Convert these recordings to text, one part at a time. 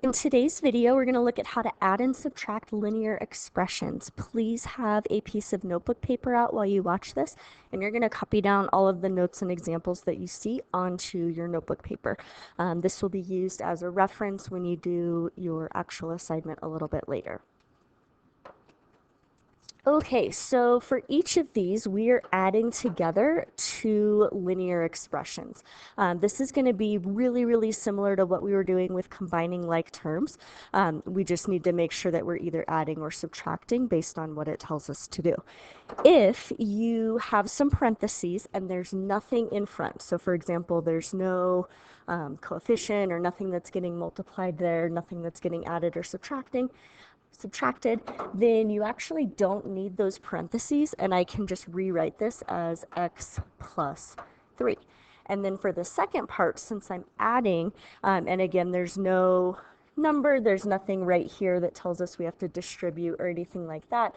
In today's video, we're going to look at how to add and subtract linear expressions. Please have a piece of notebook paper out while you watch this, and you're going to copy down all of the notes and examples that you see onto your notebook paper. This will be used as a reference when you do your actual assignment a little bit later. Okay, so for each of these, we are adding together two linear expressions. This is going to be really similar to what we were doing with combining like terms. We just need to make sure that we're either adding or subtracting based on what it tells us to do. If you have some parentheses and there's nothing in front, so for example, there's no coefficient or nothing that's getting multiplied there, nothing that's getting added or subtracted, then you actually don't need those parentheses, and I can just rewrite this as x plus 3. And then for the second part, since I'm adding, and again, there's no number, there's nothing right here that tells us we have to distribute or anything like that,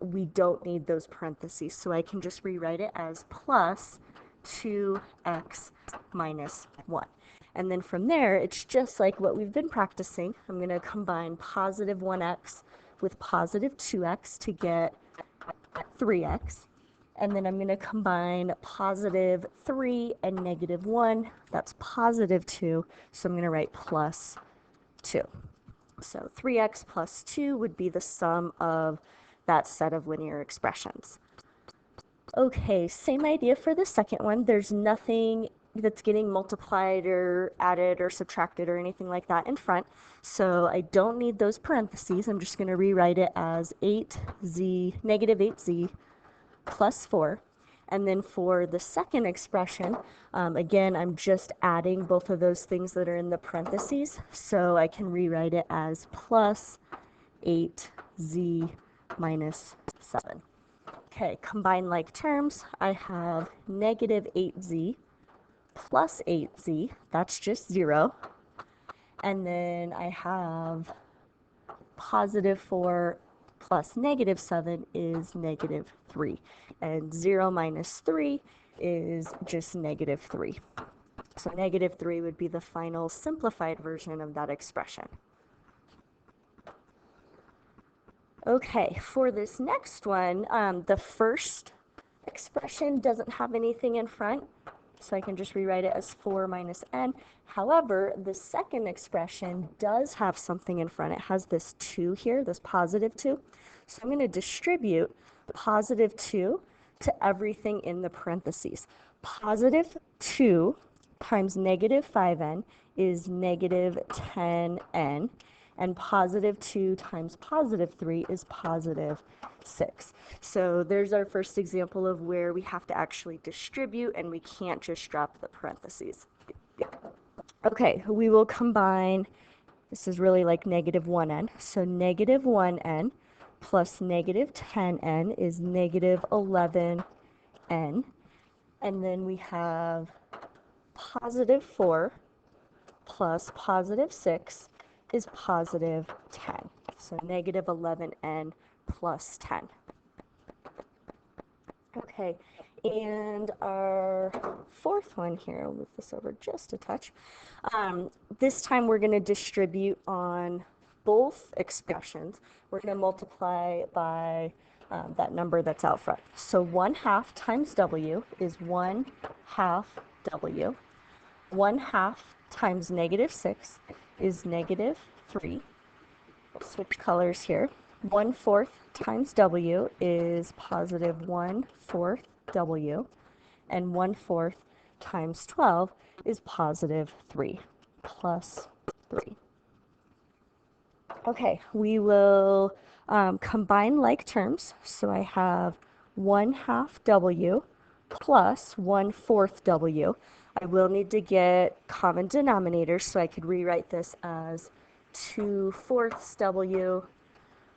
we don't need those parentheses. So I can just rewrite it as plus 2x minus 1. And then from there, it's just like what we've been practicing. I'm going to combine positive 1x with positive 2x to get 3x. And then I'm going to combine positive 3 and negative 1. That's positive 2. So I'm going to write plus 2. So 3x plus 2 would be the sum of that set of linear expressions. Okay, same idea for the second one. There's nothing that's getting multiplied or added or subtracted or anything like that in front. So I don't need those parentheses. I'm just going to rewrite it as negative 8z plus 4. And then for the second expression, again, I'm just adding both of those things that are in the parentheses. So I can rewrite it as plus 8z minus 7. Okay, combine like terms. I have negative 8z plus 8z, that's just 0. And then I have positive 4 plus negative 7 is negative 3. And 0 minus 3 is just negative 3. So negative 3 would be the final simplified version of that expression. Okay, for this next one, the first expression doesn't have anything in front, so I can just rewrite it as 4 minus n. However, the second expression does have something in front. It has this 2 here, this positive 2. So I'm going to distribute positive 2 to everything in the parentheses. Positive 2 times negative 5n is negative 10n. And positive 2 times positive 3 is positive 6. So there's our first example of where we have to actually distribute and we can't just drop the parentheses. Okay, we will combine, this is really like negative 1n. So negative 1n plus negative 10n is negative 11n. And then we have positive 4 plus positive 6 is positive 10. So negative 11n plus 10. Okay, and our fourth one here, I'll move this over just a touch. This time we're going to distribute on both expressions. We're going to multiply by that number that's out front. So 1/2 times w is 1/2 w. 1/2 times negative 6 is negative 3. We'll switch colors here. 1/4 times w is positive 1/4 w. And 1/4 times 12 is positive 3 plus 3. Okay, we will combine like terms. So I have 1/2 w plus 1/4 w. I will need to get common denominators, so I could rewrite this as 2/4 w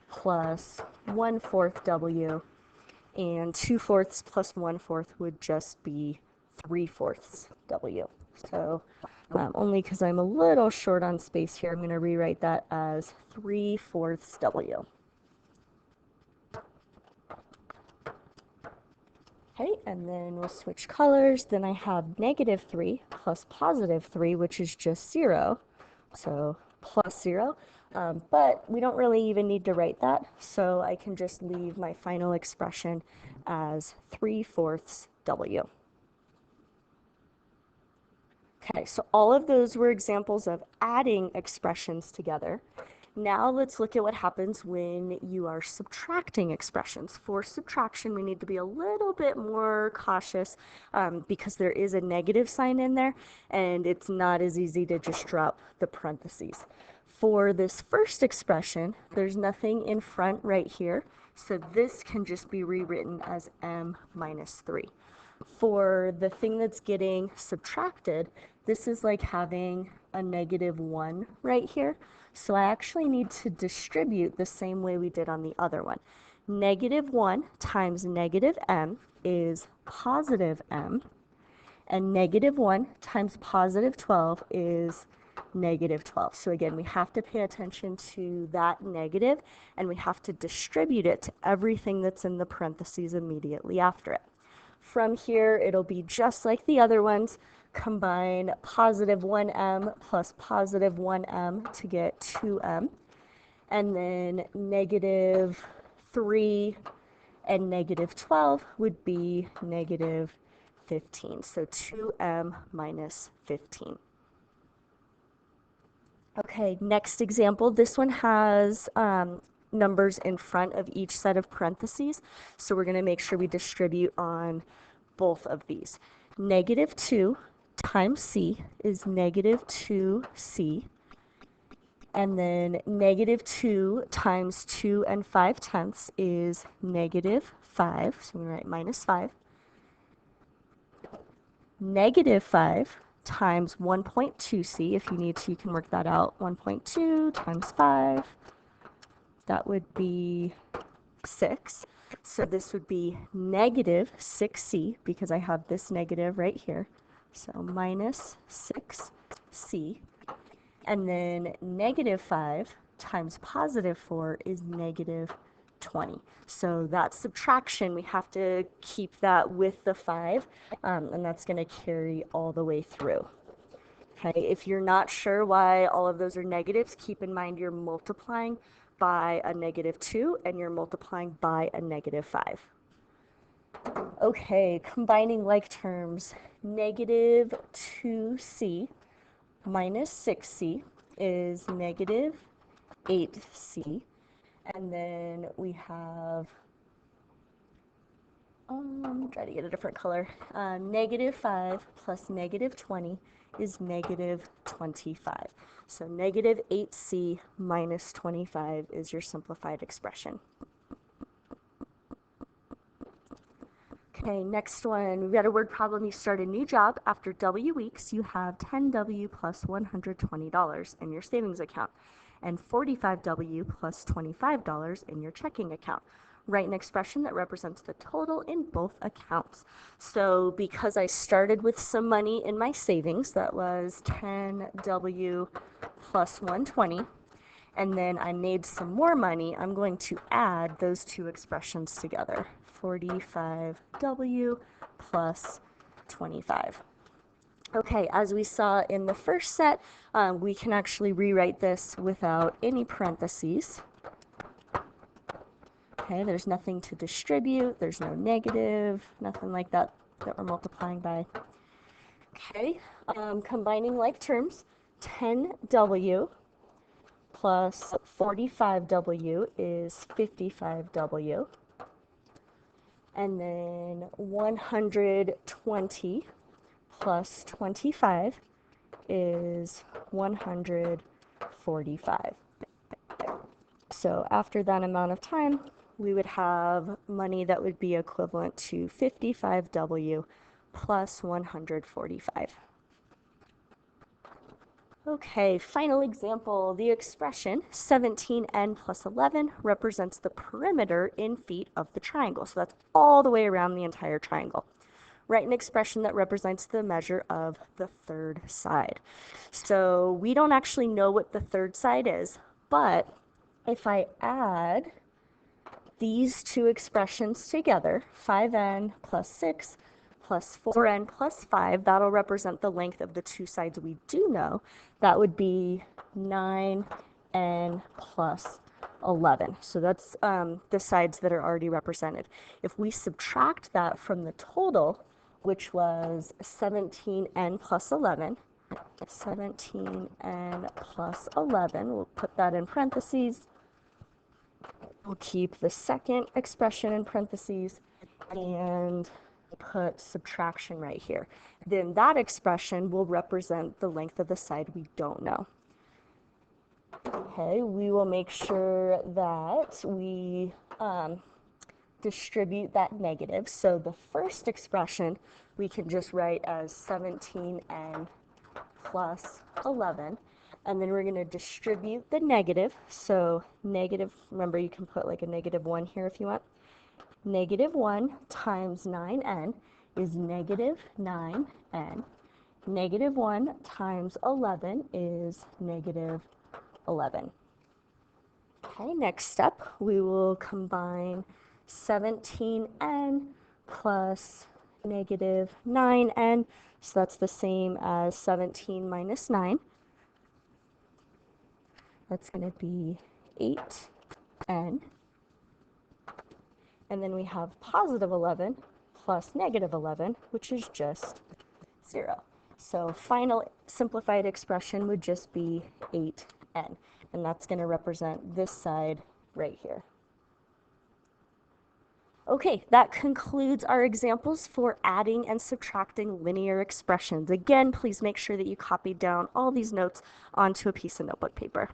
plus 1/4 w, and 2/4 plus 1/4 would just be 3/4 w. So only because I'm a little short on space here, I'm going to rewrite that as 3/4 w. Okay, and then we'll switch colors. Then I have negative 3 plus positive 3, which is just 0. So plus 0. But we don't really even need to write that, so I can just leave my final expression as 3/4 W. Okay, so all of those were examples of adding expressions together. Now let's look at what happens when you are subtracting expressions. For subtraction, we need to be a little bit more cautious because there is a negative sign in there, and it's not as easy to just drop the parentheses. For this first expression, there's nothing in front right here, so this can just be rewritten as m minus 3. For the thing that's getting subtracted, this is like having a -1 right here. So I actually need to distribute the same way we did on the other one. -1 times -m is positive m, and -1 times positive 12 is -12. So again, we have to pay attention to that negative, and we have to distribute it to everything that's in the parentheses immediately after it. From here, it'll be just like the other ones. Combine positive 1m plus positive 1m to get 2m. And then -3 and -12 would be -15. So 2m minus 15. Okay, next example. This one has numbers in front of each set of parentheses. So we're going to make sure we distribute on both of these. -2 times c is -2c. And then -2 times 2 and 5/10 is -5. So we write -5. -5 times 1.2c, if you need to, you can work that out. 1.2 times 5, that would be 6. So this would be -6c, because I have this negative right here. So minus 6c. And then -5 times positive 4 is -20. So that subtraction, we have to keep that with the 5, and that's going to carry all the way through. Okay, if you're not sure why all of those are negatives, keep in mind you're multiplying by a -2 and you're multiplying by a -5. Okay, combining like terms, -2c minus 6c is -8c. And then we have, try to get a different color. -5 plus -20 is -25. So -8c minus 25 is your simplified expression. Okay, next one. We've got a word problem. You start a new job. After W weeks, you have 10W plus $120 in your savings account and 45W plus $25 in your checking account. Write an expression that represents the total in both accounts. So because I started with some money in my savings, that was 10W plus 120, and then I made some more money, I'm going to add those two expressions together. 45W plus 25. Okay, as we saw in the first set, we can actually rewrite this without any parentheses. Okay, there's nothing to distribute, there's no negative, nothing like that that we're multiplying by. Okay, combining like terms, 10W plus 45W is 55W. And then 120 plus 25 is 145. So after that amount of time, we would have money that would be equivalent to 55W plus 145. Okay, final example. The expression 17n plus 11 represents the perimeter in feet of the triangle. So that's all the way around the entire triangle. Write an expression that represents the measure of the third side. So we don't actually know what the third side is, but if I add these two expressions together, 5n plus 6 plus 4n plus 5, that'll represent the length of the two sides we do know. That would be 9n plus 11. So that's the sides that are already represented. If we subtract that from the total, which was 17n plus 11, 17n plus 11, we'll put that in parentheses. We'll keep the second expression in parentheses and put subtraction right here. Then that expression will represent the length of the side we don't know. Okay, we will make sure that we distribute that negative. So the first expression we can just write as 17n plus 11. And then we're going to distribute the negative. So negative, remember you can put like a -1 here if you want. -1 times 9n is -9n. -1 times 11 is -11. Okay, next step, we will combine 17n plus -9n. So that's the same as 17 minus 9. That's going to be 8n. And then we have positive 11 plus negative 11, which is just 0. So final simplified expression would just be 8n. And that's going to represent this side right here. Okay, that concludes our examples for adding and subtracting linear expressions. Again, please make sure that you copy down all these notes onto a piece of notebook paper.